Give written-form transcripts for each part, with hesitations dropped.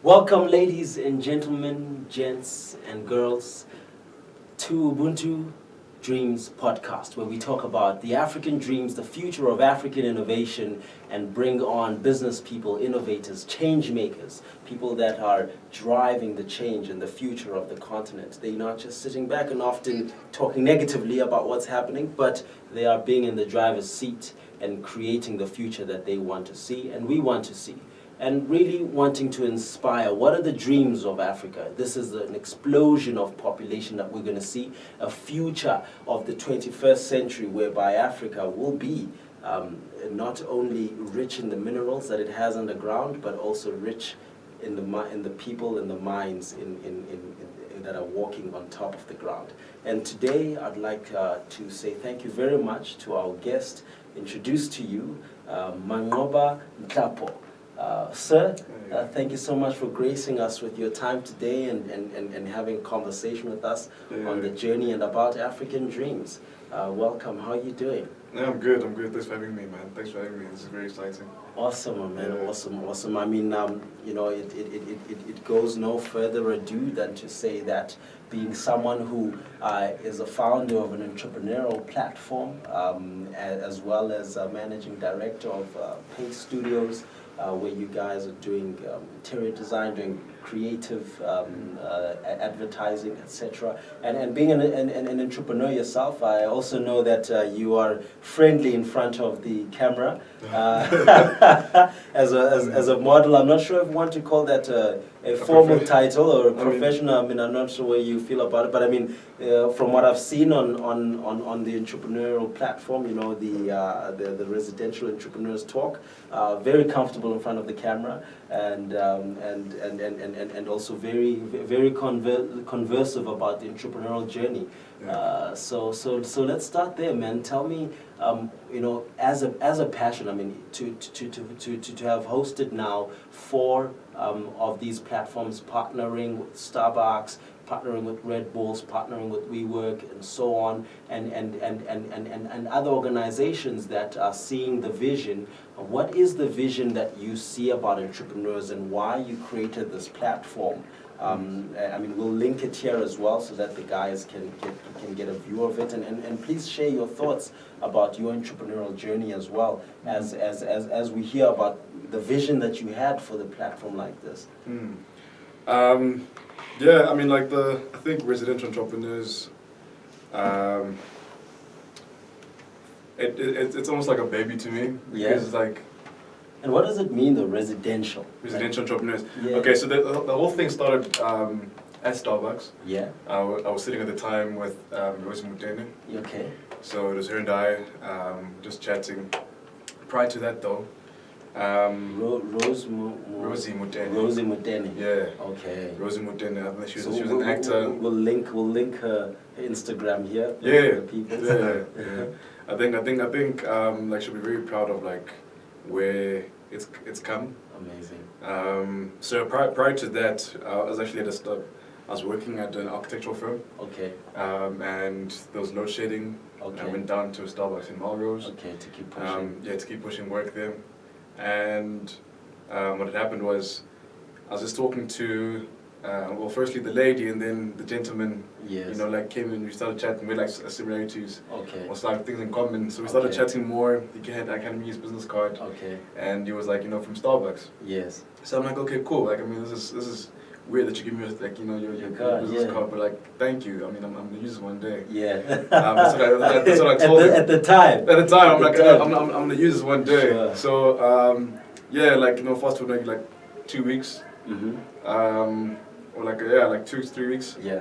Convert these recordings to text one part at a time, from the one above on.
Welcome, ladies and gentlemen, gents and girls, to Ubuntu Dreams podcast, where we talk about the African dreams, the future of African innovation, and bring on business people, innovators, change makers, people that are driving the change and the future of the continent. They're not just sitting back and often talking negatively about what's happening, but they are being in the driver's seat and creating the future that they want to see and we want to see. And really wanting to inspire, what are the dreams of Africa? This is an explosion of population that we're going to see, a future of the 21st century whereby Africa will be not only rich in the minerals that it has underground, but also rich in the people and the minds that are walking on top of the ground. And today I'd like to say thank you very much to our guest, introduce to you Manqoba Nhlapo. Sir, thank you so much for gracing us with your time today and having a conversation with us on the journey and about African dreams. Welcome. How are you doing? Yeah, I'm good. Thanks for having me, man. Thanks for having me. This is very exciting. Awesome, man. Yeah. Awesome. I mean, it goes no further ado than to say that being someone who is a founder of an entrepreneurial platform, as well as a managing director of Pace Studios, where you guys are doing interior design, doing creative advertising, etc. And being an entrepreneur yourself, I also know that you are friendly in front of the camera. As a model, I'm not sure if you want to call that a formal title or a professional. I mean, I'm not sure where you feel about it, but I mean, from what I've seen on the entrepreneurial platform, you know, the residential entrepreneurs talk, very comfortable in front of the camera, and also very conversive about the entrepreneurial journey. So let's start there, man. Tell me, you know, as a passion, I mean, to have hosted now 4 of these platforms, partnering with Starbucks, partnering with Red Bulls, partnering with WeWork, and so on, and other organizations that are seeing the vision. What is the vision that you see about entrepreneurs and why you created this platform? I mean, we'll link it here as well so that the guys can get a view of it, and please share your thoughts about your entrepreneurial journey as well as we hear about the vision that you had for the platform like this. Yeah, I mean, like I think residential entrepreneurs, it's almost like a baby to me, because it's like. And what does it mean, the residential entrepreneurs? Yeah. Okay, so the whole thing started at Starbucks. Yeah. I was sitting at the time with Rosie Mutene. Okay. So it was her and I just chatting. Prior to that, though, Rosie Mutene. Rosie Mutene. Yeah. Okay. Rosie Mutene. I think she was an actor. We'll link her Instagram here. Yeah. For the people. Yeah. I think like she'll be very proud of like where it's come. Amazing. So prior to that, I was actually at a stop. I was working at an architectural firm. Okay. And there was load shedding. Okay. I went down to a Starbucks in Melrose. Okay, to keep pushing. To keep pushing work there. And what had happened was, I was just talking to, well, firstly the lady, and then the gentleman. Yes. You know, like came in. We started chatting. We had like similarities. Okay. Or like things in common. So we started chatting more. He had his business card. Okay. And he was like, you know, from Starbucks. Yes. So I'm like, okay, cool. Like, I mean, this is weird that you give me like, you know, your business card, but like, thank you. I mean, I'm gonna use this one day. Yeah. That's what I told him. At the time. I'm like, I'm gonna use this one day. Sure. So yeah, like, you know, fast forward maybe like 2 weeks. Mm-hmm. Or like 2 weeks, 3 weeks. Yeah.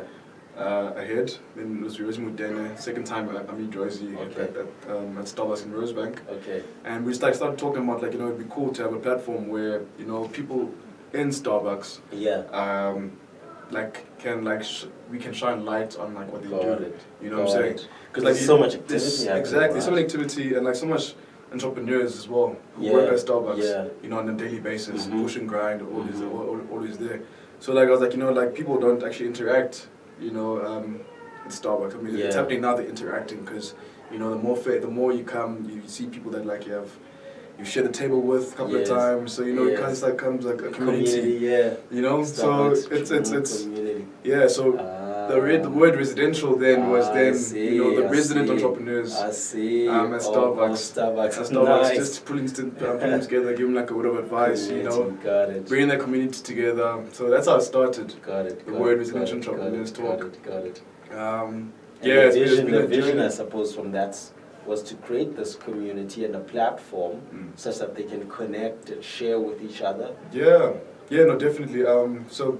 Ahead. Then it was Rosie Mutene. Second time I meet Joycey at Starbucks in Rosebank. Okay. And we started talking about like, you know, it'd be cool to have a platform where, you know, people in Starbucks, like we can shine light on like what they do. You know what I'm saying? Because like so much activity. Exactly, so much activity and like so much entrepreneurs as well who work at Starbucks. You know, on a daily basis, push and grind, always there. So like I was like, you know, like people don't actually interact, you know, at Starbucks. I mean, it's happening now. They're interacting because, you know, the more you come, you see people that like you you share the table with a couple of times, so it kind of like comes like a community. So it's community. Yeah, so the word residential then was then the resident entrepreneurs. I see. At Starbucks, Nice. just putting together, giving like a word of advice, Got it. bringing the community together. So that's how it started. Got it. The word residential entrepreneurs talk. Got it. Yeah, the vision, I suppose, from that was to create this community and a platform such that they can connect and share with each other. Yeah, no, definitely. So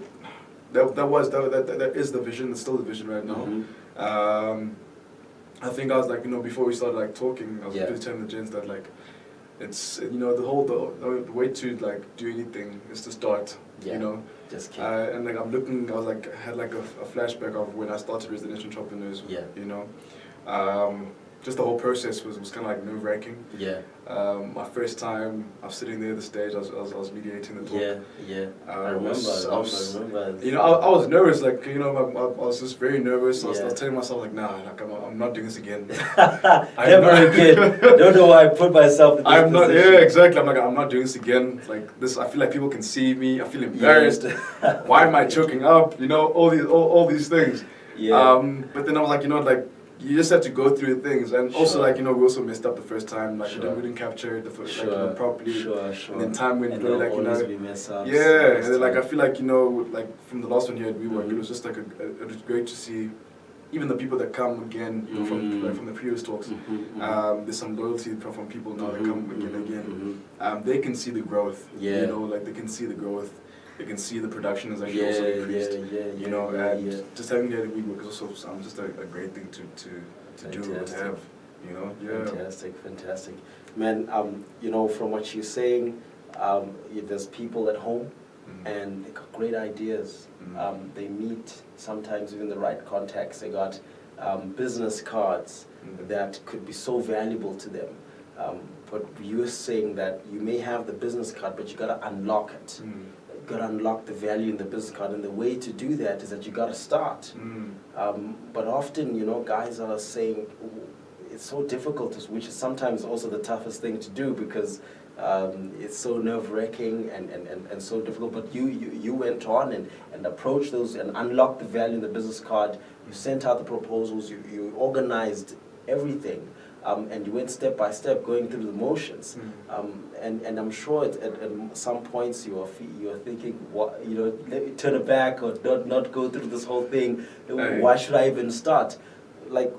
that is the vision. It's still the vision right now. I think I was like, before we started like talking, I was just telling the gents that like, it's the way to like do anything is to start. Just keep. And like I'm looking, I was like had like a flashback of when I started Residential Entrepreneurs. Just the whole process was kind of like nerve-wracking. My first time, I was sitting there at the stage, I was mediating the talk. I remember. I was nervous, like, I was just very nervous. I was telling myself, like, nah, like, I'm not doing this again. Never again. Don't know why I put myself in this position. Yeah, exactly. I'm not doing this again. Like, this, I feel like people can see me. I feel embarrassed. Why am I choking up? All these things. But then I was like, like, you just have to go through things, and also like we also messed up the first time, like we didn't capture it the first properly. And then time went through, like and then like I feel like like from the last one here at WeWork, it was just like it was great to see even the people that come again, from the previous talks. There's some loyalty from people now that come again. They can see the growth. Like they can see the growth. You can see the production has actually also increased. And just having the WeWork is also just a great thing to do, to have. Fantastic. Man, from what you're saying, there's people at home and they got great ideas. They meet sometimes even the right contacts. They got business cards that could be so valuable to them. But you're saying that you may have the business card, but you got to unlock it. Got to unlock the value in the business card, and the way to do that is that you got to start. But often, guys are saying it's so difficult, which is sometimes also the toughest thing to do because it's so nerve-wracking and so difficult. But you went on and approached those and unlocked the value in the business card. You sent out the proposals. You organized everything. And you went step by step, going through the motions, and I'm sure at some points you are thinking, what, let me turn it back or not go through this whole thing. Why should I even start? Like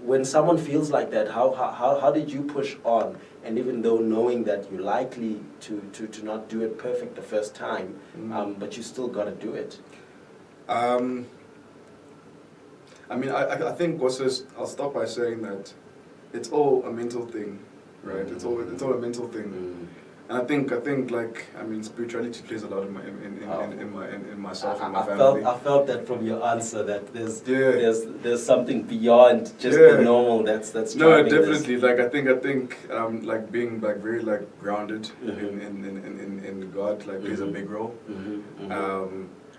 when someone feels like that, how did you push on? And even though knowing that you're likely to not do it perfect the first time, but you still got to do it. I mean, I think I'll start by saying that it's all a mental thing, right? It's all a mental thing, and I think spirituality plays a lot in myself and my family. I felt that from your answer that there's something beyond just the normal that's no, definitely this. Like I think like being like very like grounded in God like plays a big role.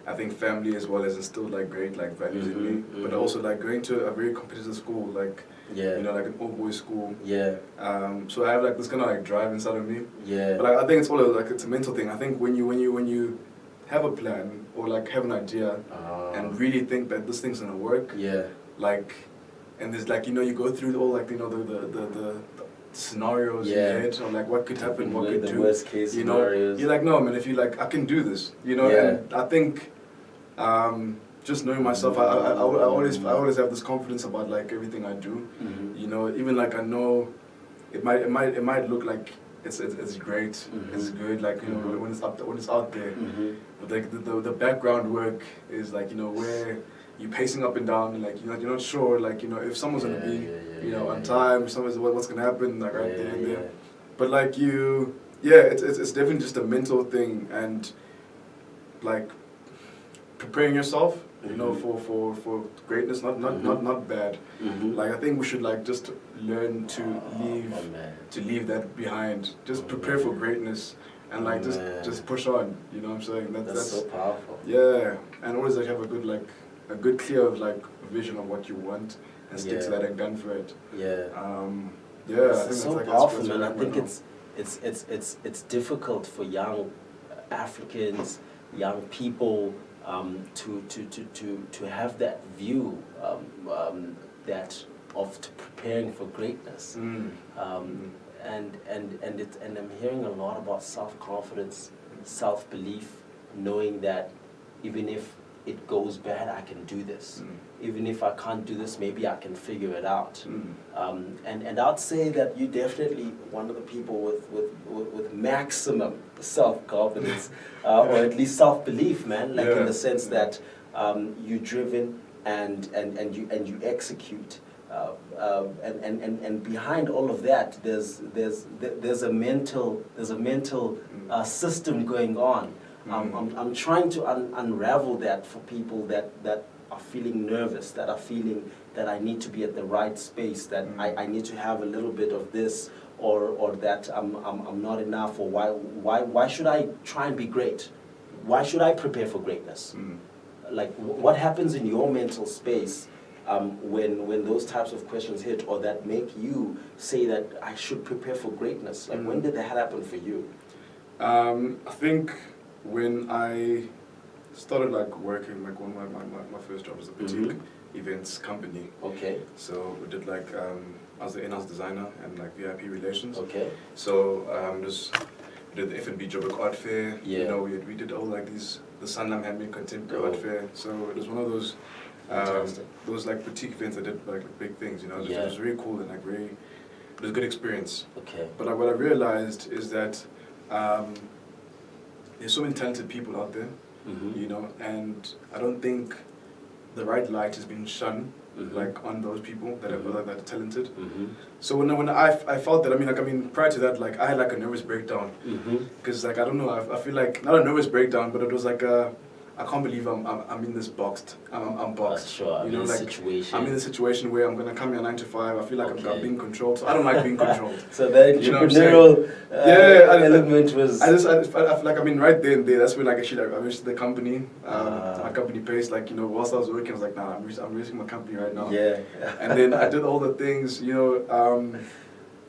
I think family as well has instilled like great like values in me, but also like going to a very competitive school like like an all-boys school. So I have like this kind of like drive inside of me. But like, I think it's all like it's a mental thing. I think when you have a plan or like have an idea and really think that this thing's gonna work. Like, and there's like you go through all like the scenarios in your head or like what could happen, what could do. The worst case scenarios. You're like, no man, if you like I can do this, and I think just knowing myself, I always have this confidence about like everything I do. Even like I know it might look like it's great, it's good, like when it's out there. But like the background work is like where you're pacing up and down, and like you're not sure like if someone's gonna be on time, someone's what's gonna happen like right there and there. But like it's definitely just a mental thing and like preparing yourself. For greatness, not bad. Like I think we should like just learn to leave that behind. Just prepare for greatness and like just push on. You know what I'm saying? That's so powerful. Yeah, and always like have a good clear of like vision of what you want and stick to that and gun for it. I think that's so like powerful, man. I think it's difficult for young Africans, young people, to have that view that of preparing for greatness. And I'm hearing a lot about self-confidence, self-belief, knowing that even if it goes bad, I can do this. Even if I can't do this, maybe I can figure it out. And I'd say that you're definitely one of the people with maximum self-confidence, or at least self-belief, man. Like in the sense that you're driven and you execute. And behind all of that, there's a mental system going on. I'm trying to unravel that for people that are feeling nervous, that are feeling that I need to be at the right space, that I need to have a little bit of this, or that I'm not enough, or why should I try and be great? Why should I prepare for greatness? Like, what happens in your mental space when those types of questions hit, or that make you say that I should prepare for greatness? Like, when did that happen for you? I think when I started like working, like one of my first job was a boutique events company. Okay. So we did like I was the in-house designer and like VIP relations. Okay. So we did the F&B Joburg Art Fair. Yeah. You know, we did all like the Sanlam Handmade Contemporary Art Fair. So it was one of those like boutique events that did like big things. You know, it was really cool and like it was a good experience. Okay. But like, what I realized is that there's so many talented people out there, you know, and I don't think the right light has been shone like on those people that are talented. So when I felt that, prior to that, like I had like a nervous breakdown, because like I don't know, I feel like not a nervous breakdown, but it was like I can't believe I'm in this boxed. I'm boxed. Sure. You know, like situation. I'm in a situation where I'm gonna come here 9 to 5. I feel like I'm being controlled. So I don't like being controlled. So the entrepreneurial element was. I feel like right there and there. That's when like actually like I reached the company. My company pays like, you know, whilst I was working, I was like, nah, I'm raising my company right now. Yeah. And then I did all the things, you know.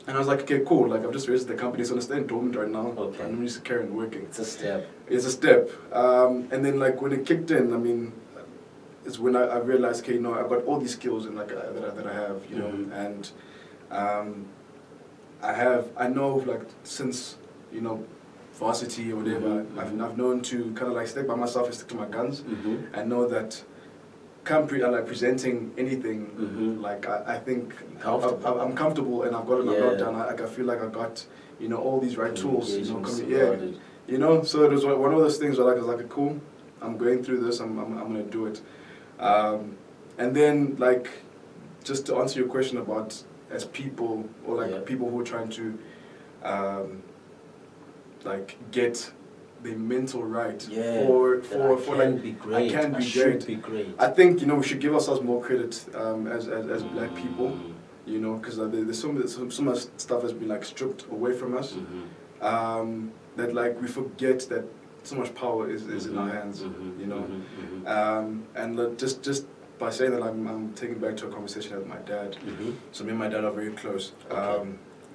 And I was like, okay, cool. Like I've just raised the company, so I'm staying dormant right now. Okay. I'm just carrying working. It's a step. It's a step. And then like when it kicked in, it's when I realized, okay, you know, I've got all these skills and like that I have, you know, and I know like since, you know, varsity or whatever, I've known to kind of like stick by myself and stick to my guns, and know that presenting anything, like I think I'm comfortable and I've got it done. I feel like I got, you know, all these right tools, you know, you know. So it was one of those things where like I was like, cool, I'm going through this, I'm gonna do it. And then like, just to answer your question about as people or like people who are trying to like get the mental right for like be great. I can be great. I think, you know, we should give ourselves more credit as black people, you know, because there's so much stuff has been like stripped away from us, that like we forget that so much power is in our hands, you know. And just by saying that, I'm taking back to a conversation with my dad. So me and my dad are very close.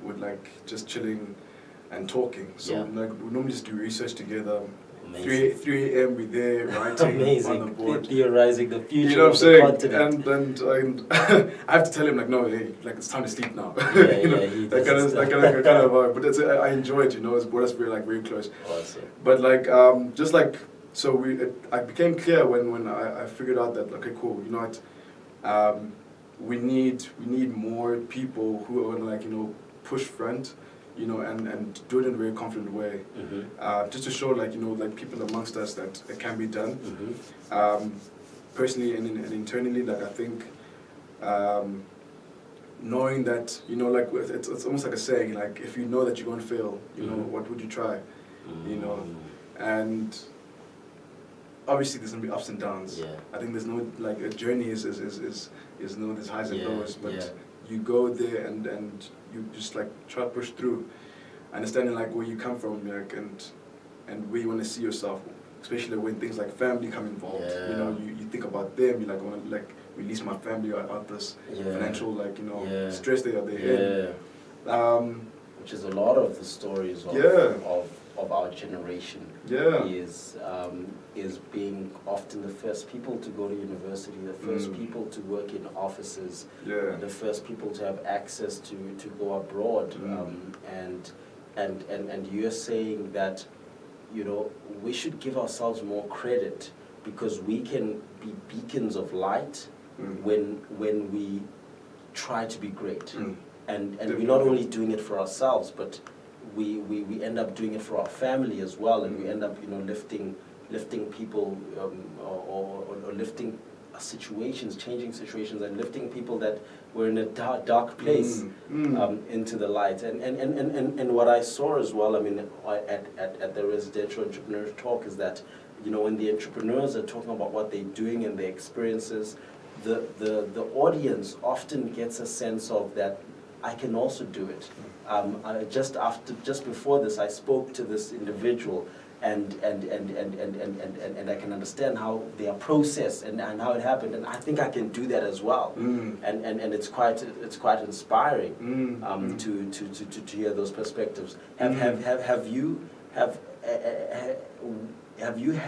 With like just chilling and talking. So like we normally just do research together. 3 a.m. we're there writing on the board, theorizing the future. You know what I'm of the saying? continent. And I have to tell him like, no, hey, like it's time to sleep now. Yeah, you know, yeah, that kind of vibe. But that's, I enjoy it. You know, it's brought us very close. Awesome. But like just like so I became clear when I figured out that okay, cool. You know what? We need more people who are like, you know, push front, you know, and do it in a very confident way, just to show like, you know, like people amongst us that it can be done. Personally and internally, like I think knowing that, you know, like it's almost like a saying, like if you know that you're going to fail, you know, what would you try, you know, and obviously there's gonna be ups and downs. I think there's no like a journey is no there's highs and lows, but you go there and you just like try to push through, understanding like where you come from, like and where you want to see yourself, especially when things like family come involved. You know, you think about them. You like want to like release my family out this financial like, you know, stress they are in. which is a lot of the stories of our generation, is being often the first people to go to university, the first people to work in offices, the first people to have access to go abroad, and you're saying that, you know, we should give ourselves more credit because we can be beacons of light when we try to be great, and we're not only doing it for ourselves, but we end up doing it for our family as well, and we end up, you know, lifting people or lifting situations, changing situations, and lifting people that were in a dark place into the light. And what I saw as well, I mean, at the residential entrepreneur talk, is that, you know, when the entrepreneurs are talking about what they're doing and their experiences, the audience often gets a sense of that I can also do it. Just before this, I spoke to this individual, and I can understand how their process and how it happened, and I think I can do that as well. And it's quite inspiring to hear those perspectives. Have you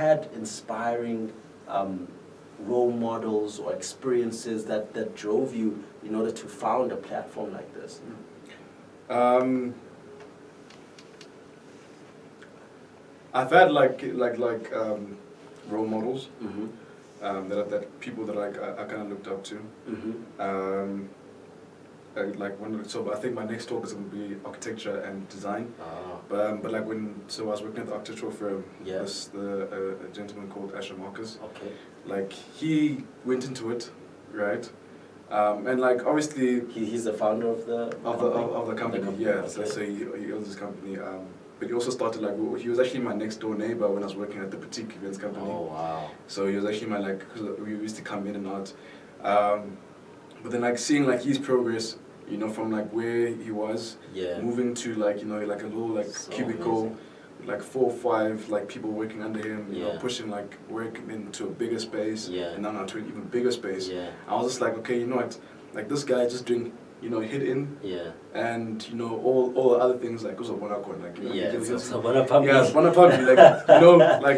had inspiring role models or experiences that drove you in order to found a platform like this? I've had like role models that people that I kind of looked up to. So I think my next talk is going to be architecture and design. But like I was working at the architectural firm, a gentleman called Marcus. Okay. Like he went into it, right? And like obviously he's the founder of the company. Yeah. So he owns this company. But he also started he was actually my next door neighbor when I was working at the boutique events company. Oh wow! So he was actually because we used to come in and out. But then seeing his progress, you know, from where he was, moving to a little so cubicle. Amazing. 4 or 5 people working under him, you know, pushing work into a bigger space, and now to an even bigger space. I was just okay, you know what, this guy just doing, you know, hit in, and you know all the other things also Bonakon,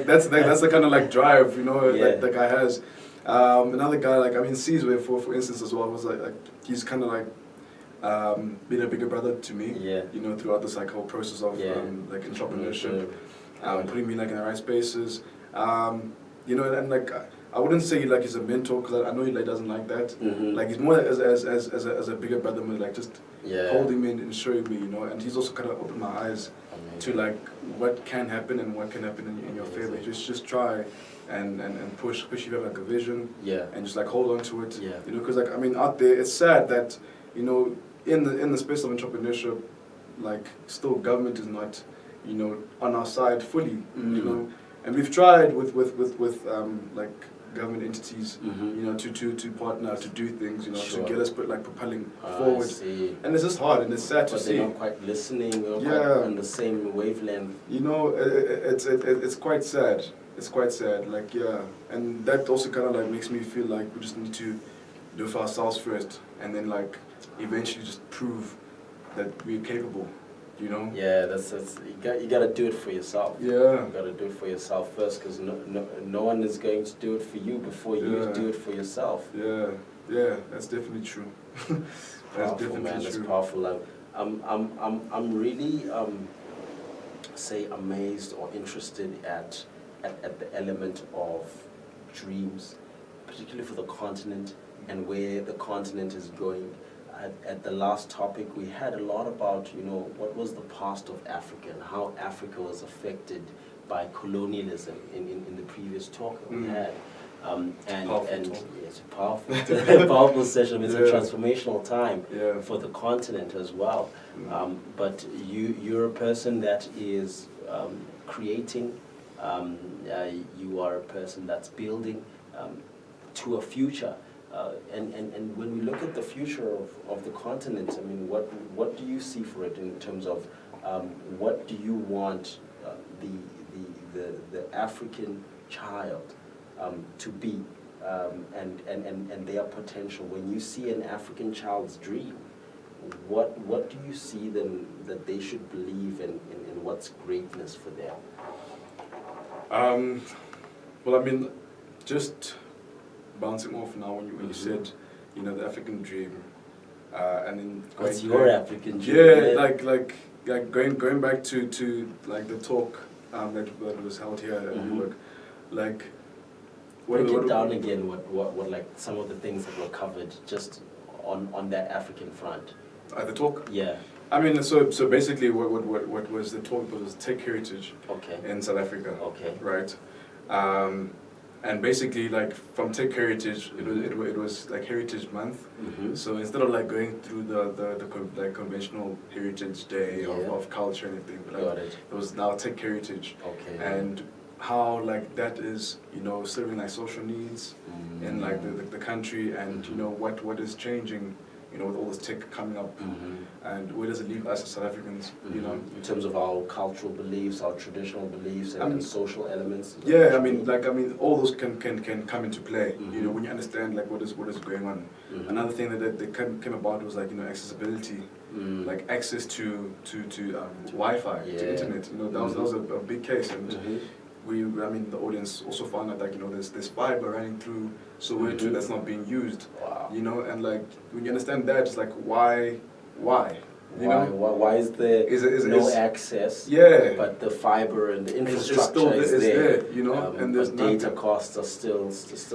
that's the kind of drive, you know, that the guy has. Another guy Caesar, for instance, as well, was he's kind of been a bigger brother to me, you know, throughout this whole process of entrepreneurship, putting me in the right spaces, you know, and I wouldn't say he's a mentor, because I know he doesn't like that. He's more as a bigger brother, just holding me and showing me, you know, and he's also kind of opened my eyes to what can happen and what can happen in your favor. Just try and push if you have a vision, and just hold on to it, you know, because out there it's sad that, you know, in the space of entrepreneurship, still government is not, you know, on our side fully, you know, and we've tried with government entities, you know, to partner, to do things, you know, to get us propelling forward, and it's just hard and it's sad to see. They're not quite listening, or quite on the same wavelength. You know, it's quite sad. It's quite sad, and that also kind of makes me feel we just need to do it for ourselves first, and then eventually just prove that we're capable, you know? Yeah, that's you got to do it for yourself. Yeah. You got to do it for yourself first, because no one is going to do it for you before you do it for yourself. Yeah, that's definitely true. That's definitely true. That's powerful. I'm really say amazed or interested at the element of dreams, particularly for the continent and where the continent is going. At the last topic, we had a lot about, you know, what was the past of Africa and how Africa was affected by colonialism in the previous talk that we had. It's a powerful session. It's a transformational time for the continent as well. But you're a person that is creating. You are a person that's building to a future. And when we look at the future of the continent, I mean, what do you see for it in terms of what do you want the African child to be, and their potential? When you see an African child's dream, what do you see them that they should believe in what's greatness for them? Well, I mean, just bouncing off now when you said, you know, the African dream, and then what's your African dream? Yeah, like going back to like the talk that was held here at work, like. Break it down again. What like some of the things that were covered just on that African front. At the talk. Yeah. I mean, so basically, what was the talk was tech heritage. Okay. In South Africa. Okay. Right. And basically, like from tech heritage, it was like Heritage Month. So instead of like going through the conventional Heritage Day of culture and everything, but like, it was now tech heritage. Okay. And how like that is, you know, serving like social needs in like the country, and you know what is changing, you know, with all this tech coming up, and where does it leave us as South Africans, you know, in terms of our cultural beliefs, our traditional beliefs, and social elements. Yeah, I mean, all those can come into play, you know, when you understand like what is going on. Another thing that came about was like, you know, accessibility, like access to Wi-Fi, to internet. You know, that was a big case, and I mean, the audience also found out like, you know, there's fiber running through Soweto that's not being used. Wow. You know, and like when you understand that, it's like why? You know? Why is there no access? Yeah. But the fiber and the infrastructure is there. You know, and there's data costs are still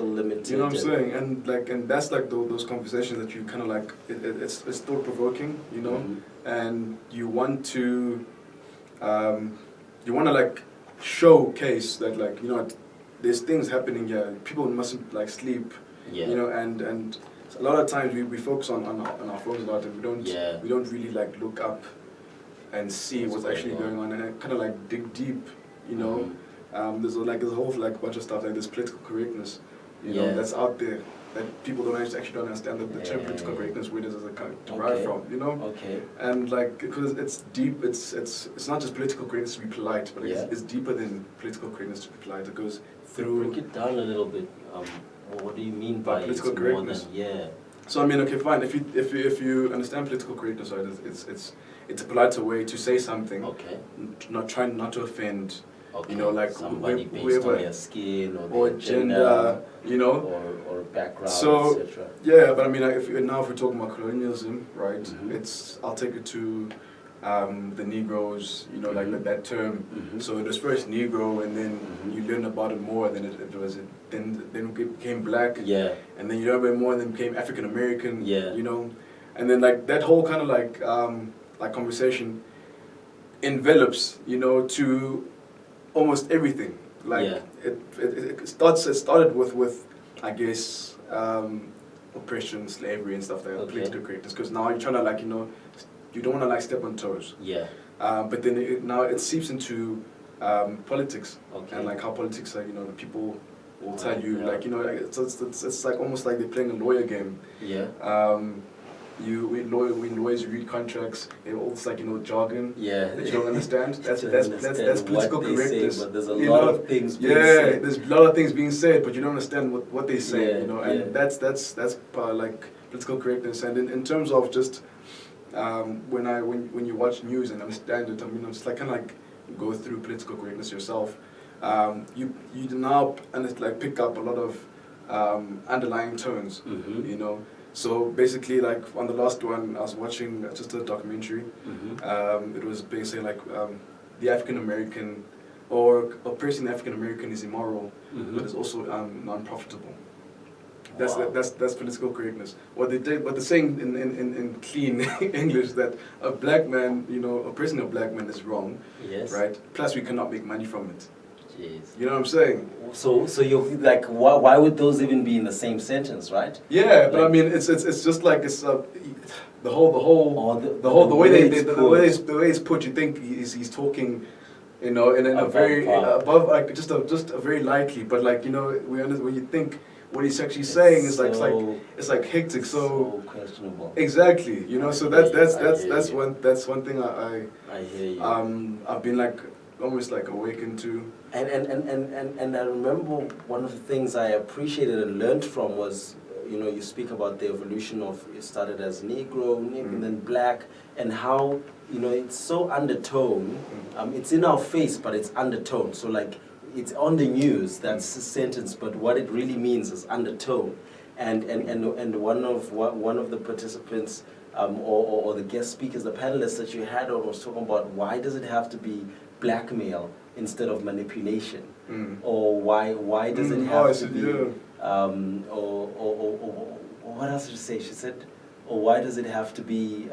limited. You know what I'm saying? And that's like those conversations that you kind of like. It's thought provoking, you know, and you want to like showcase that, like, you know, there's things happening here. People mustn't like sleep. You know, and a lot of times we focus on our phones a lot, and we don't really like look up and see what's actually going on, and kind of like dig deep, you know. There's a whole like bunch of stuff like this political correctness, you know, that's out there that people actually don't understand the term political correctness, where does it derive from, you know. And like, because it's deep, it's not just political correctness to be polite, but it's deeper than political correctness to be polite. It goes through. Break it down a little bit. What do you mean by political correctness? So I mean, okay, fine. If you understand political correctness, right, it's a politer way to say something. Okay. Not trying not to offend. Okay. You know, like somebody based on their skin or their gender, you know, or background, so, etc. Yeah, but I mean, like, if we're talking about colonialism, right? I'll take it to the Negroes, you know, like that term. So it was first Negro, and then you learn about it more, and then then it became black. Yeah. And then you learn about it more, and then became African American. Yeah. You know, and then like that whole kind of like conversation envelops, you know, to almost everything. Like it started with I guess oppression, slavery, and stuff like that. Political correctness, because now you're trying to like, you know, you don't want to like step on toes. Yeah. But then now it seeps into politics, and like how politics, like, you know, the people will tell you, like, you know, it's like almost like they're playing a lawyer game. Yeah. We lawyers read contracts. They're almost like, you know, jargon. Yeah. That you don't understand. That's political correctness. Say, but there's a lot of things being said. said. There's a lot of things being said, but you don't understand what they say. Yeah, you know, and that's like political correctness. And in terms of just when you watch news and understand it, I mean, it's like kind of like go through political correctness yourself. You now like pick up a lot of underlying tones. You know. So basically, like on the last one, I was watching just a documentary. It was basically like the African American, or oppressing the African American is immoral, but it's also non-profitable. That's political correctness. What they're saying in clean English, that a black man, you know, oppressing a black man is wrong. Yes. Right. Plus, we cannot make money from it. Jeez. You know what I'm saying? So you're like, why would those even be in the same sentence, right? Yeah, but I mean, it's just like it's the way it's put. You think he's talking, you know, in a very above, like just a very lightly, but like, you know, when you think what he's actually saying is it's like hectic, so questionable. Exactly, you know. So that's one thing I hear you. I've been like almost like awakened to. And I remember one of the things I appreciated and learned from was you speak about the evolution of, it started as Negro, and then Black, and how, it's so undertone. It's in our face, but it's undertone. So like, it's on the news, that's a sentence, but what it really means is undertone. And one of the participants, or the guest speakers, the panelists that you had on, was talking about, why does it have to be blackmail instead of manipulation? Or why does it have to be, or what else did she say? She said, or why does it have to be,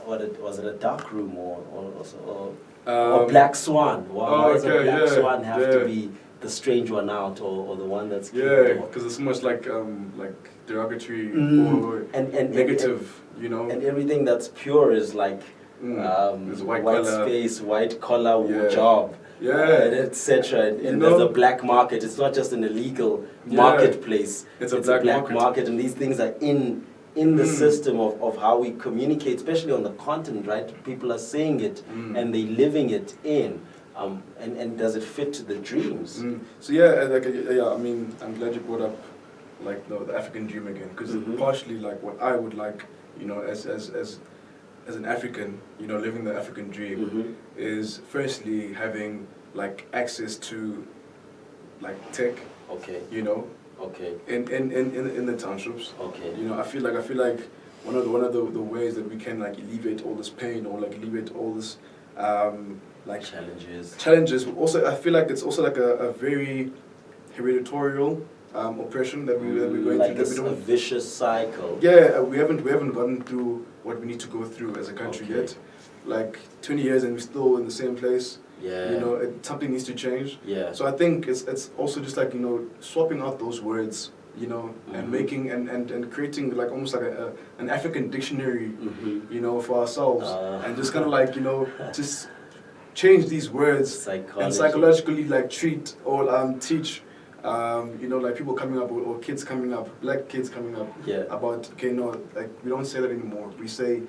was it a dark room or black swan? Why does a black swan have to be the strange one out, or the one that's because it's so much like derogatory or negative, and everything that's pure is like white space, white collar job, etc. And there's a black market. It's not just an illegal marketplace, it's a black market, and these things are in the system of how we communicate, especially on the continent, right? People are saying it and they're living it in. And does it fit to the dreams? So I mean, I'm glad you brought up like the African dream again, because partially like what I would like, as an African, living the African dream is firstly having like access to like tech. Okay. Okay. In the townships. Okay. I feel like one of the ways that we can like alleviate all this pain, or like alleviate all this like challenges. Also, I feel like it's also like a very hereditary oppression that we're going like through. Like a vicious cycle. Yeah, we haven't gotten through what we need to go through as a country yet. Like 20 years and we're still in the same place. Yeah. Something needs to change. Yeah. So I think it's also just like swapping out those words, and making and creating like almost like an African dictionary, for ourselves, and just kind of like just change these words and psychologically like treat or teach like people coming up or kids coming up, black kids coming up, about like we don't say that anymore. We say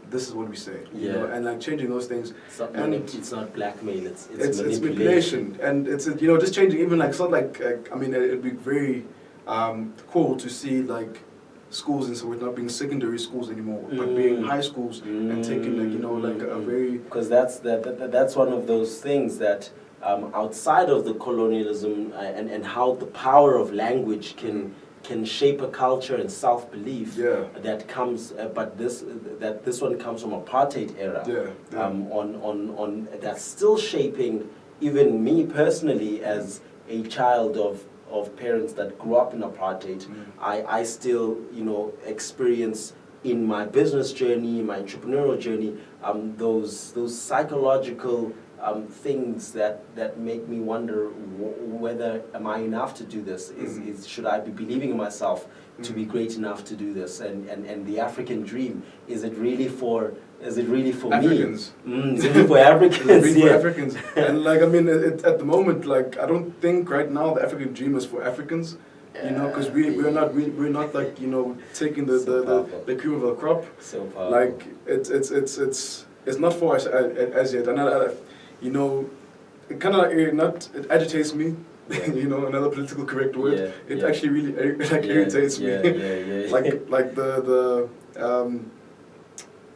this is what we say, and like changing those things. It's not blackmail. It's manipulation, and it's just changing. Even like it's not like I mean it'd be very cool to see like schools and so we're not being secondary schools anymore, but being high schools and taking like a very, because that's one of those things that outside of the colonialism and how the power of language can shape a culture and self-belief that comes, but this one comes from apartheid era, on that's still shaping even me personally as a child of parents that grew up in apartheid. I still experience in my business journey, my entrepreneurial journey, those psychological things that make me wonder whether am I enough to do this? Should I be believing in myself to be great enough to do this? And the African dream, is it really for Africans? Is it really for Africans? For Africans. And like I mean, at the moment, like I don't think right now the African dream is for Africans. Because we're not like taking the cream of the crop. So powerful. Like it's not for us as yet. And it kind of it agitates me. Another political correct word. It actually really irritates me. Like the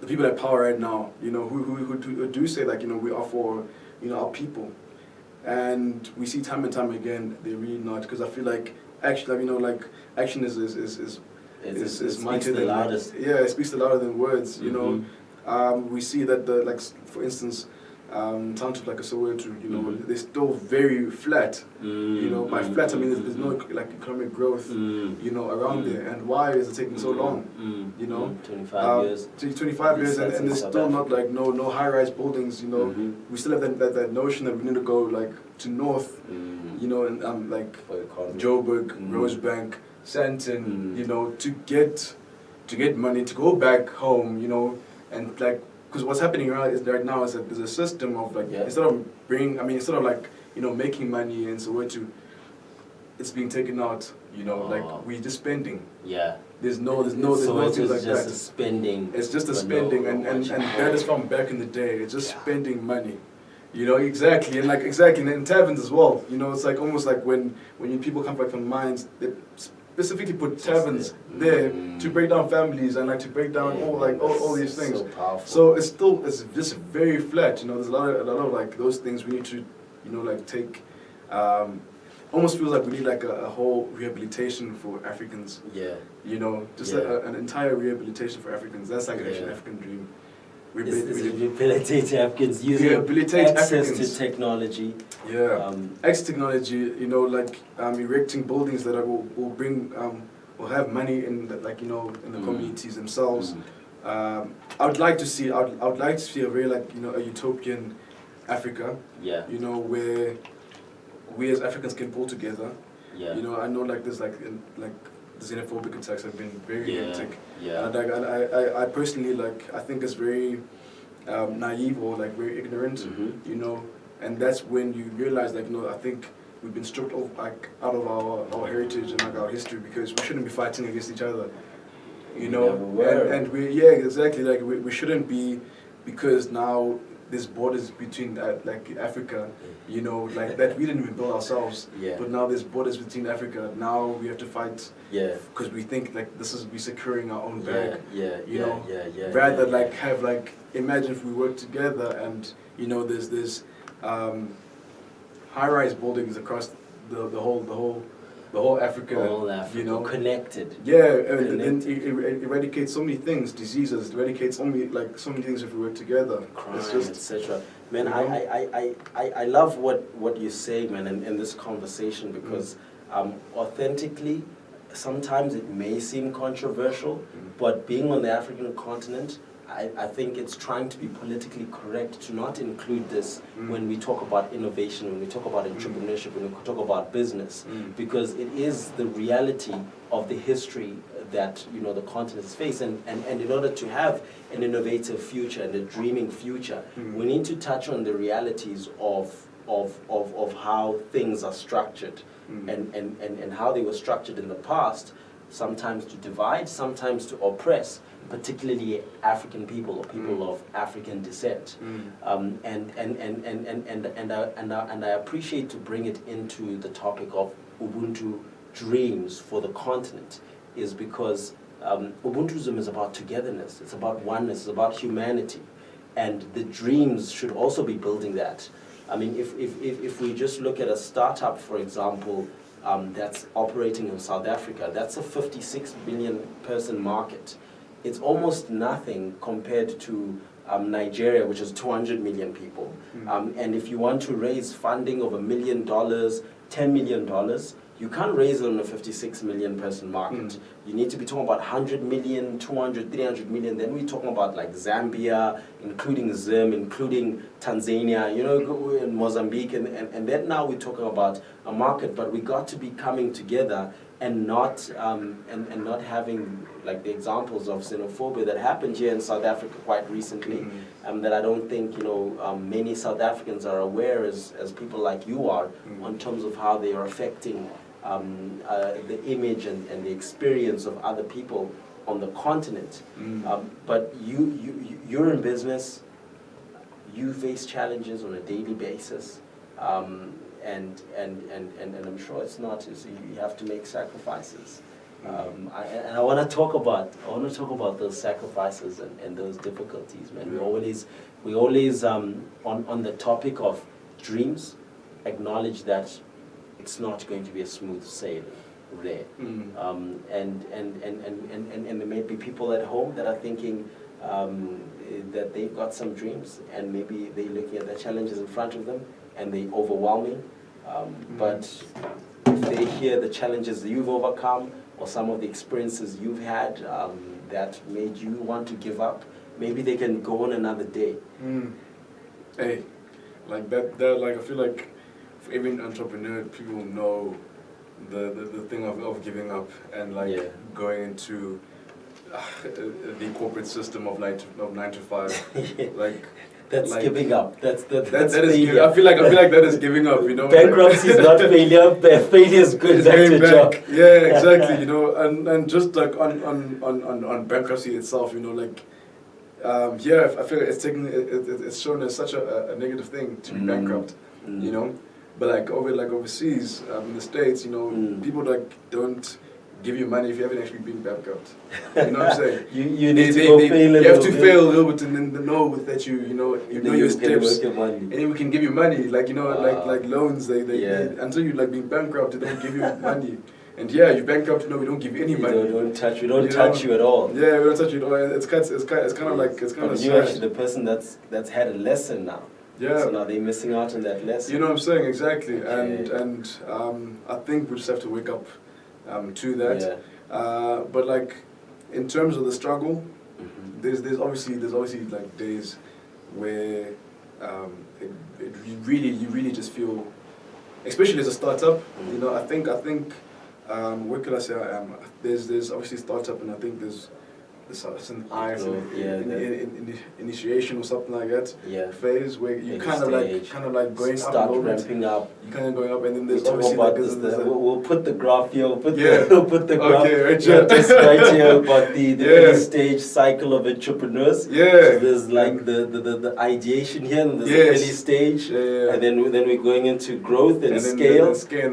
people at power right now, who do say like we are for our people, and we see time and time again they're really not, because I feel like actually like action is mightier than loudest. It speaks louder than words. We see that for instance. Townships like a Soweto, they're still very flat. By flat I mean there's no like economic growth, around there. And why is it taking so long? 25 years. 25 years, and there's still not like no high-rise buildings. We still have that notion that we need to go like to north, and like Joburg, Rosebank, Sandton, to get money to go back home, and like. Because what's happening right now is that there's a system of like instead of like making money and so it's being taken out. Like we're just spending. Yeah. There's no things like that. It's just a spending. It's just a spending, and that is from back in the day. It's just spending money, You know, exactly, and like exactly, and in taverns as well. You know, it's like almost like when people come back from mines, they specifically put taverns there to break down families and like to break down all these things. So powerful. So it's just very flat. You know, there's a lot of like those things we need to, you know, like take. Almost feels like we need like a whole rehabilitation for Africans. Yeah. You know, just an entire rehabilitation for Africans. That's like actually an African dream. Rehabilitate Africans using access to technology. Yeah, access to technology. You know, like erecting buildings that will bring will have money in the, like, you know, in the communities themselves. I would like to see a very, like, you know, a utopian Africa. Yeah. You know, where we as Africans can pull together. Yeah. You know, I know like there's like the xenophobic attacks have been very hectic. Yeah. And I personally, like, I think it's very naive or like very ignorant. You know, and that's when you realize, like, you know, I think we've been stripped off, like, out of our heritage and like our history, because we shouldn't be fighting against each other. You know, and we exactly, like we shouldn't be, because now there's borders between like Africa, you know, like that we didn't even build ourselves. But now there's borders between Africa. Now we have to fight. Because we think like we're securing our own bag. You know. Rather like have like, imagine if we work together and, you know, there's high-rise buildings across the whole Africa. You know, connected. And then it eradicates so many things, diseases. Eradicates so many things if we work together. Crime, etc. Man, I love what you say, man, in this conversation, because authentically, sometimes it may seem controversial, but being on the African continent, I think it's trying to be politically correct to not include this when we talk about innovation, when we talk about entrepreneurship, when we talk about business, because it is the reality of the history that, you know, the continents face, and in order to have an innovative future and a dreaming future, we need to touch on the realities of how things are structured and how they were structured in the past, sometimes to divide, sometimes to oppress, particularly African people or people of African descent. And I appreciate to bring it into the topic of Ubuntu dreams for the continent, is because Ubuntuism is about togetherness, it's about oneness, it's about humanity, and the dreams should also be building that. I mean, if we just look at a startup, for example, that's operating in South Africa, that's a 56 billion person market. It's almost nothing compared to Nigeria, which is 200 million people. And if you want to raise funding of $1 million, $10 million, you can't raise it on a 56 million person market. You need to be talking about 100 million, 200, 300 million. Then we're talking about like Zambia, including Zim, including Tanzania, you know, in Mozambique. And then now we're talking about a market, but we got to be coming together and not having like the examples of xenophobia that happened here in South Africa quite recently, that I don't think, you know, many South Africans are aware as people like you are, on terms of how they are affecting the image and the experience of other people on the continent. But you're in business, you face challenges on a daily basis. And I'm sure it's not. You have to make sacrifices, and I want to talk about those sacrifices and those difficulties, man. We always on the topic of dreams, acknowledge that it's not going to be a smooth sailing there, and there may be people at home that are thinking that they've got some dreams, and maybe they're looking at the challenges in front of them and they're overwhelming. But if they hear the challenges that you've overcome, or some of the experiences you've had that made you want to give up, maybe they can go on another day. Hey, like that, like I feel like for every entrepreneur, people know the thing of giving up and like going into the corporate system of 9 to 5, like. That's like, giving up. That's failure. I feel like that is giving up. You know, bankruptcy is not failure. Failure is good. Back. Yeah, exactly. You know, and just like on bankruptcy itself, you know, like Yeah, I feel it's shown as such a negative thing to be bankrupt, you know. But like overseas, in the States, you know, people like don't give you money if you haven't actually been bankrupt. You know what I'm saying? you need to go fail a little bit. You have to fail a little bit and then know that you know your steps, and then we can give you money. Like, you know, like loans. They until you like being bankrupt, they don't give you money. And yeah, you bankrupt, you know, we don't give you any money. We don't touch you at all. Yeah, we don't touch you at all. It's kind of like it's kind of. You're actually the person that's had a lesson now. Yeah. So now they're missing out on that lesson. You know what I'm saying? Exactly. Okay. And I think we just have to wake up to that. Yeah. But like in terms of the struggle, there's obviously like days where you really just feel, especially as a startup. You know, I think what could I say? There's obviously startup, and I think there's an initiation or something like that phase where you kind of like going start up a little ramping up. You kind of going up, and then there's obviously like we'll put the graph here. We'll put the graph. Okay, right, just right here about the early stage cycle of entrepreneurs. Yeah. So there's like the ideation here, and there's the early stage, and then we're going into growth and scale, and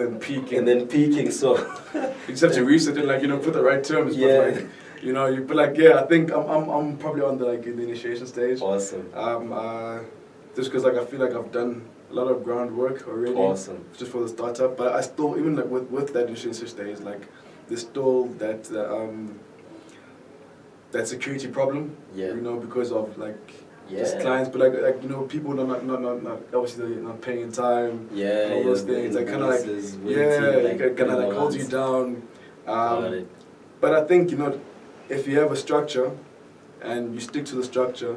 then peaking, So you just have to reset it, like, you know, put the right terms. Yeah. But like, you know, you but like I think I'm probably on the initiation stage. Awesome. Just because like I feel like I've done a lot of groundwork already. Awesome. Just for the startup, but I still, even like with that initiation stage, like there's still that that security problem. Yeah. You know, because of like just clients, but like you know, people not obviously they're not paying in time. Yeah. All those things. Like kind of like kind of like holds you down. But I think, you know, if you have a structure and you stick to the structure,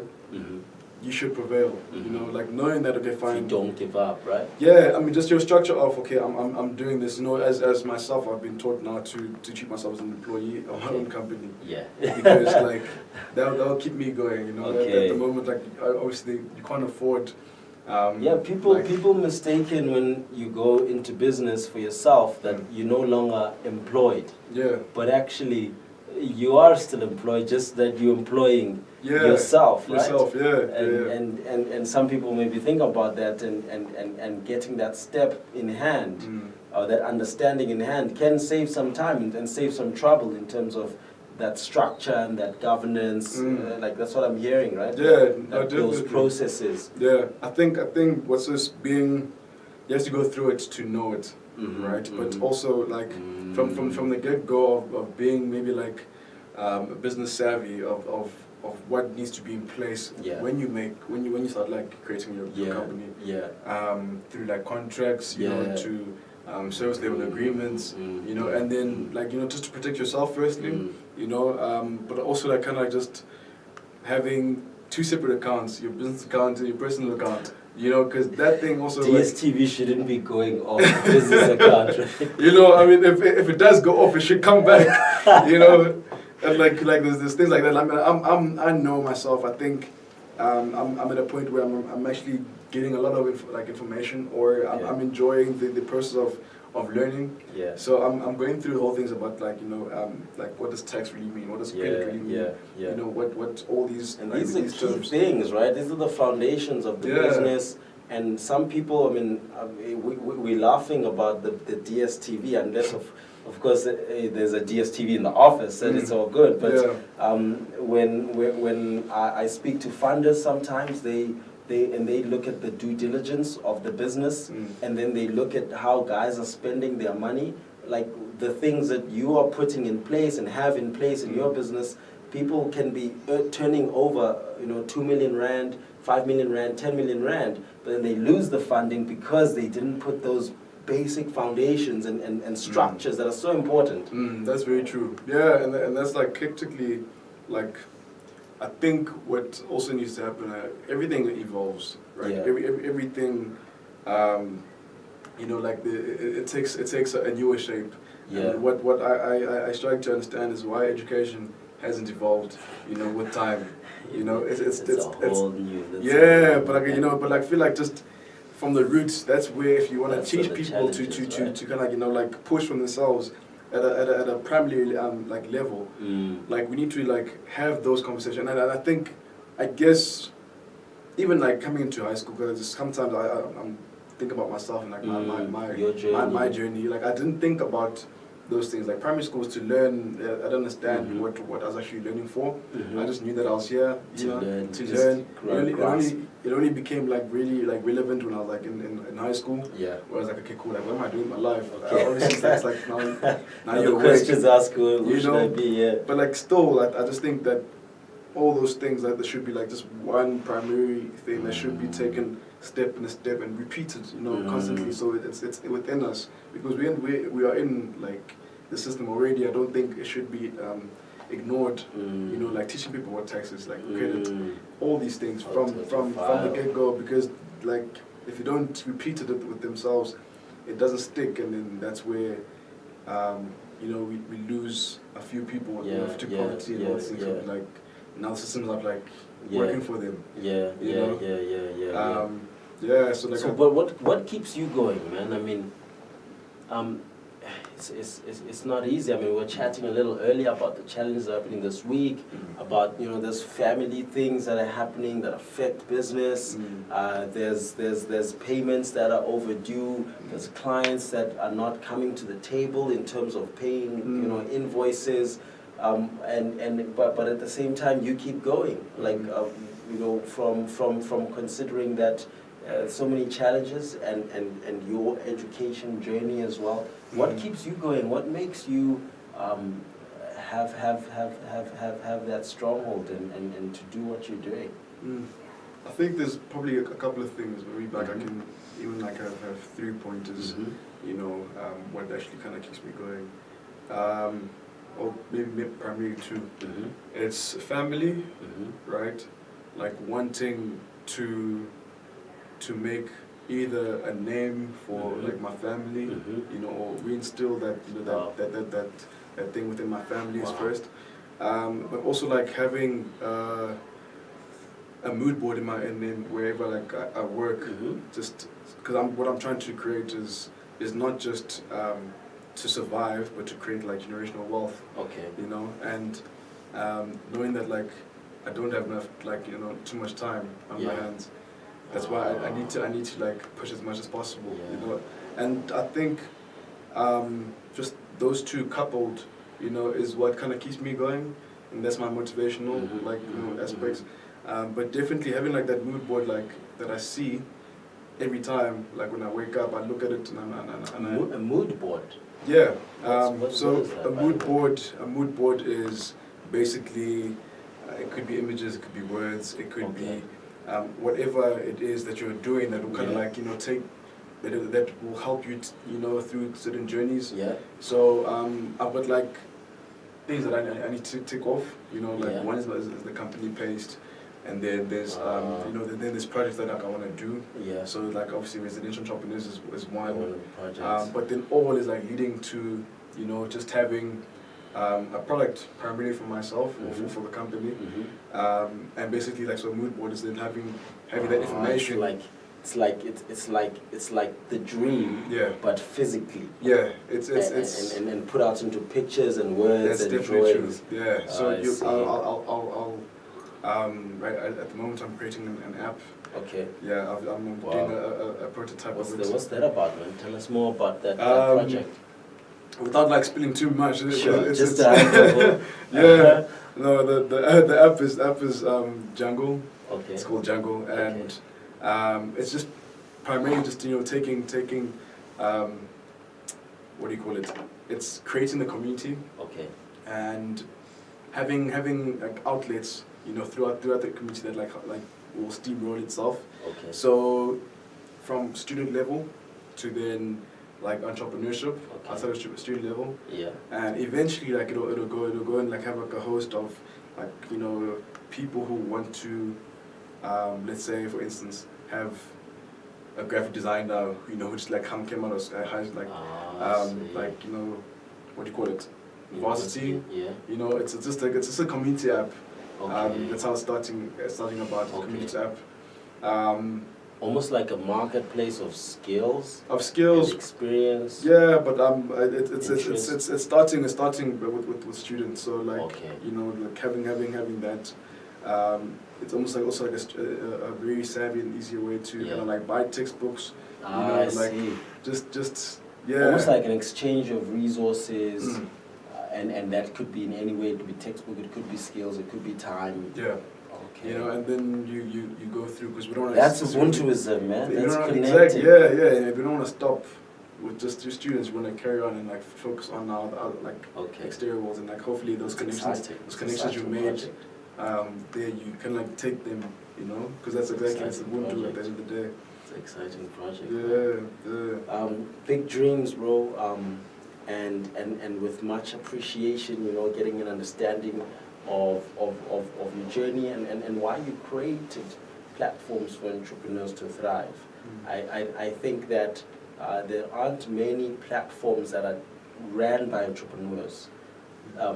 you should prevail. You know, like knowing that, okay, fine. You don't give up, right? Yeah, I mean, just your structure of, okay, I'm doing this. You know, as myself, I've been taught now to treat myself as an employee of my own company. Yeah. Because like that'll keep me going. You know, at the moment, like obviously you can't afford. People mistaken when you go into business for yourself that you're no longer employed. Yeah. But actually, you are still employed, just that you're employing yourself, right? And some people maybe think about that and getting that step in hand, or that understanding in hand, can save some time and save some trouble in terms of that structure and that governance. Like that's what I'm hearing, right? Yeah, those processes. Yeah, I think what's this being, you have to go through it to know it, right? But also like from the get-go of being maybe like a business savvy of what needs to be in place when you start like creating your company. Through like contracts, you know, to service level agreements, you know, and then like, you know, just to protect yourself firstly, you know, but also like kind of like just having two separate accounts, your business account and your personal account, you know, because that thing also DSTV shouldn't be going off the business account, right? You know, I mean, if it does go off, it should come back, you know, and like there's things like that. I mean, I know myself. I think I'm at a point where I'm actually getting a lot of information, or I'm enjoying the process of learning. Yeah. So I'm going through the whole things about like, you know, like what does tax really mean? What does credit really mean? You know, what all these and these are key things, right? These are the foundations of the business. And some people, I mean, we're laughing about the DSTV, unless of course there's a DSTV in the office and it's all good. But when I speak to funders, sometimes they look at the due diligence of the business, and then they look at how guys are spending their money, like the things that you are putting in place and have in place in your business. People can be turning over, you know, 2 million rand, 5 million rand, 10 million rand, but then they lose the funding because they didn't put those basic foundations and structures that are so important. That's very true. Yeah, and that's like critically, like, I think what also needs to happen, everything evolves, right? Everything, you know, like it takes a newer shape. Yeah. And what I struggle to understand is why education hasn't evolved, you know, with time. You know, it's whole new. But like, you know, but like, I feel like just from the roots, that's where if you want to teach people to kind of like, you know, like push from themselves at a primary like level, like we need to like have those conversations. And I think I guess even like coming into high school, because sometimes I'm think about myself and like my journey. Like I didn't think about those things. Like primary school was to learn. I don't understand what I was actually learning for. I just knew that I was here to learn. It only became like really like relevant when I was like in high school. Yeah. Where I was like, okay, cool. Like what am I doing with my life? Obviously, it's like now you're questions asked. Who should I be? Yeah. But like still, like I just think that all those things, like there should be like just one primary thing that should be taken step and repeated, constantly. So it's within us, because we are in like the system already. I don't think it should be ignored. Like teaching people what tax is, like credit, all these things from the get go. Because like if you don't repeat it with themselves, it doesn't stick, and then that's where we lose a few people to poverty and all these things. Like now the systems are like working for them. So like. But what keeps you going, man? I mean, it's not easy. I mean, we were chatting a little earlier about the challenges that are happening this week, about there's family things that are happening that affect business. There's payments that are overdue. There's clients that are not coming to the table in terms of paying invoices. But at the same time you keep going, like from considering that so many challenges and your education journey as well. What keeps you going? What makes you have that stronghold and to do what you're doing? I think there's probably a couple of things. Maybe like I can even like have 3 pointers. What actually kind of keeps me going. Or maybe primarily 2. It's family, right? Like wanting to make either a name for like my family, or reinstill that thing within my family is first. But also like having a mood board in wherever like I work, just because what I'm trying to create is not just to survive, but to create like generational wealth. Okay. And knowing that like I don't have enough like too much time on my hands. That's why I need to like push as much as possible. And I think just those two coupled, is what kind of keeps me going, and that's my motivational aspects. But definitely having like that mood board like that I see every time, like when I wake up, I look at it and a mood board. Yeah. What is that, a mood board is basically it could be images, it could be words, it could be whatever it is that you're doing that will kind of like take that will help you through certain journeys. Yeah. So I've got like things that I need to tick off. One is the company paste. And then there's then there's projects that I want to do. Yeah. So like obviously residential entrepreneurs is one. But then all is like leading to just having a product primarily for myself or for the company. And basically like so mood board is then having that information. It's like the dream, but physically. Yeah, it's and put out into pictures and words and drawings. True. Yeah. So I'll right at the moment I'm creating an app. Okay. Yeah, I'm doing a prototype of it. What's that about, man? Tell us more about that project. Without like spilling too much. Sure. It's yeah. No, the app is Jungle. Okay. It's called Jungle, and it's just primarily just taking what do you call it? It's creating the community. Okay. And having like outlets throughout the community that like will steamroll itself. Okay. So from student level to then like entrepreneurship outside of student level. Yeah. And eventually like it'll go and like have like a host of like people who want to let's say for instance have a graphic designer who just like came out of has like what do you call it? Varsity. Yeah. It's just a community app. Okay. That's how it's starting about community app. Almost like a marketplace of skills. And experience. Yeah, but it's starting with students. So like like having that. it's almost like also like a very savvy and easier way to kind of like buy textbooks. I see. Just almost like an exchange of resources, and that could be in any way. It could be textbook, it could be skills, it could be time. Yeah. Okay. And then you go through, because we don't. That's Ubuntuism, man. That's connecting. Exactly. Yeah. We don't want to stop with just your students. We want to carry on and like focus on now exterior walls, and like hopefully those connections you made, there you can like take them, because that's exactly it's Ubuntu at the end of the day. It's an exciting project. Yeah. Big dreams, bro. And with much appreciation, getting an understanding of your journey and why you created platforms for entrepreneurs to thrive. I think that there aren't many platforms that are ran by entrepreneurs,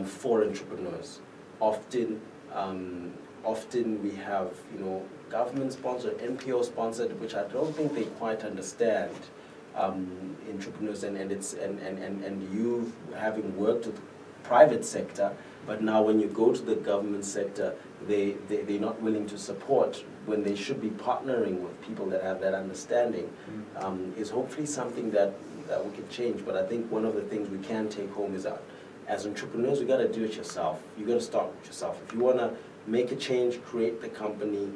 for entrepreneurs. Often we have, government-sponsored, NPO-sponsored, which I don't think they quite understand entrepreneurs and you having worked with the private sector, but now when you go to the government sector, they're not willing to support when they should be partnering with people that have that understanding. Is hopefully something that we can change. But I think one of the things we can take home is that as entrepreneurs, you got to do it yourself. You got to start with yourself. If you want to make a change, create the company,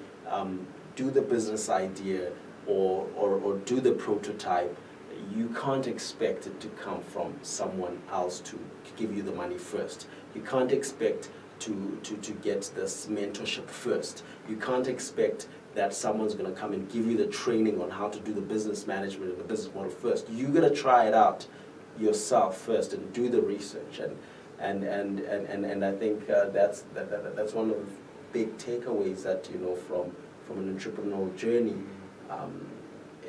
do the business idea, or do the prototype, you can't expect it to come from someone else to give you the money first. You can't expect to get this mentorship first. You can't expect that someone's going to come and give you the training on how to do the business management and the business model first. You got to try it out yourself first and do the research. And I think that's one of the big takeaways that from an entrepreneurial journey.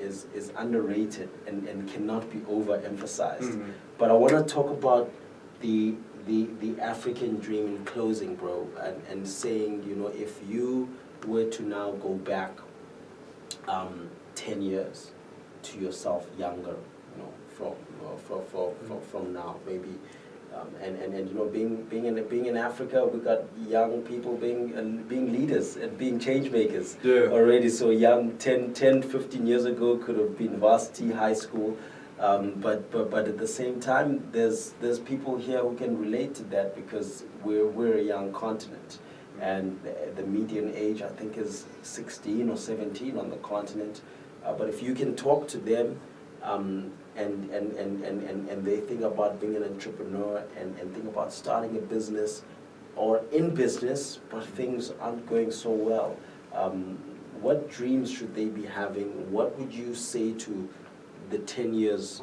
Is underrated and cannot be overemphasized. But I want to talk about the African dream in closing, bro, and saying, if you were to now go back 10 years to yourself younger, from now, maybe, being in Africa, we got young people being leaders and being change makers already. So young, 10, 15 years ago could have been varsity, high school, but at the same time, there's people here who can relate to that because we're a young continent, and the median age I think is 16 or 17 on the continent. But if you can talk to them. And they think about being an entrepreneur and think about starting a business or in business, but things aren't going so well. What dreams should they be having? What would you say to the 10 years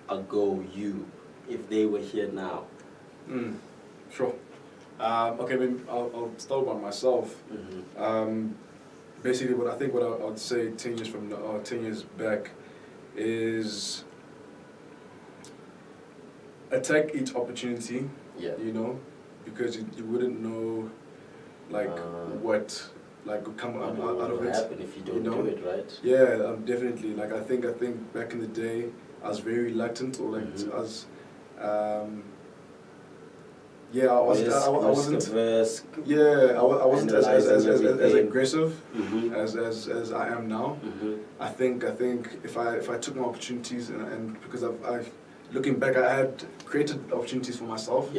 ago you, if they were here now? Sure. Okay, maybe I'll start by myself. Basically, what I would say 10 years from now, 10 years back, is attack each opportunity, because you wouldn't know what would come out of it. Happen if you don't do it, right? Yeah, definitely. I think back in the day I was very reluctant, or I was I wasn't as aggressive as I am now. I think if I took my opportunities and because I've looking back, I had created opportunities for myself,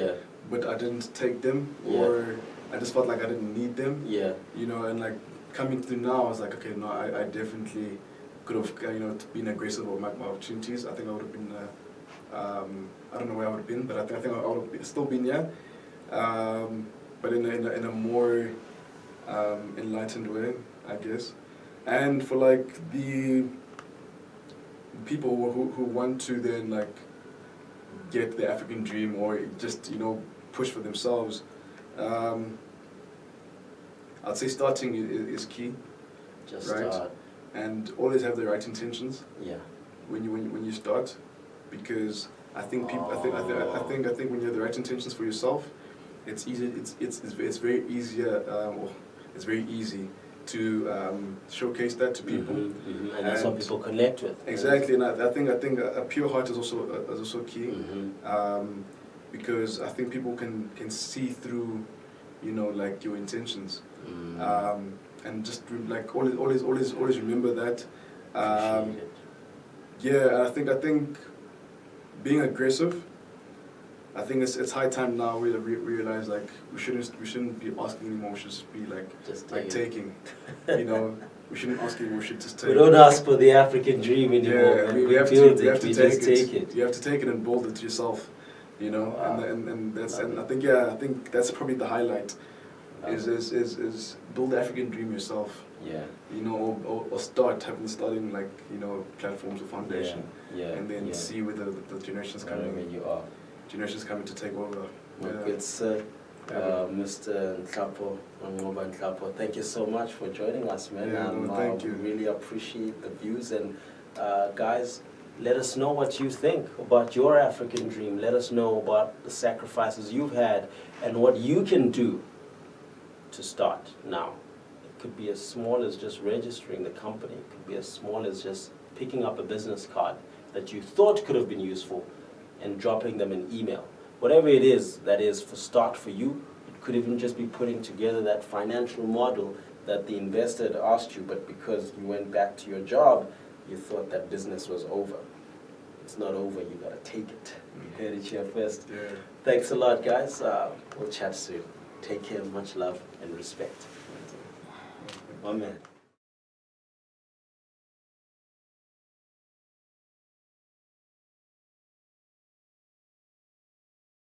but I didn't take them, or I just felt like I didn't need them. And coming through now, I was like, okay, no, I definitely could have been aggressive about my opportunities. I think I would have been I don't know where I would have been, but I think I would have still been here, but in a more enlightened way, I guess. And for the people who want to then get the African dream, or just push for themselves, I'd say starting is key. Just right? start. And always have the right intentions. Yeah. When you start, because I think people. I think when you have the right intentions for yourself, it's easy. It's very easier. It's very easy to showcase that to people. And that's what people connect with. Exactly, and I think a pure heart is also key. Because I think people can see through, your intentions. And just like always remember that. Appreciate it. Yeah, I think being aggressive. I think it's high time now we realize like we shouldn't be asking anymore. We should just be like Just taking. You know, we shouldn't ask anymore. We should just take. We don't ask for the African dream anymore. Yeah, we have build to it. We just take it. You have to take it and build it yourself. You know, Wow. and that's and I think that's probably the highlight. Is build the African dream yourself. Yeah. You know, or starting like, you know, platforms or foundation. Yeah. And then see where the generations coming. Wherever you are. Generations coming to take over. Well, good sir. Mr. Nhlapo, Manqoba Nhlapo, thank you so much for joining us, man. Thank you. Really appreciate the views. And guys, let us know what you think about your African dream. Let us know about the sacrifices you've had and what you can do to start now. It could be as small as just registering the company. It could be as small as just picking up a business card that you thought could have been useful and dropping them an email. Whatever it is that is for start for you, it could even just be putting together that financial model that the investor had asked you, but because you went back to your job, you thought that business was over. It's not over, you gotta take it. You heard it here first. Yeah. Thanks a lot, guys. We'll chat soon. Take care, much love and respect. My man.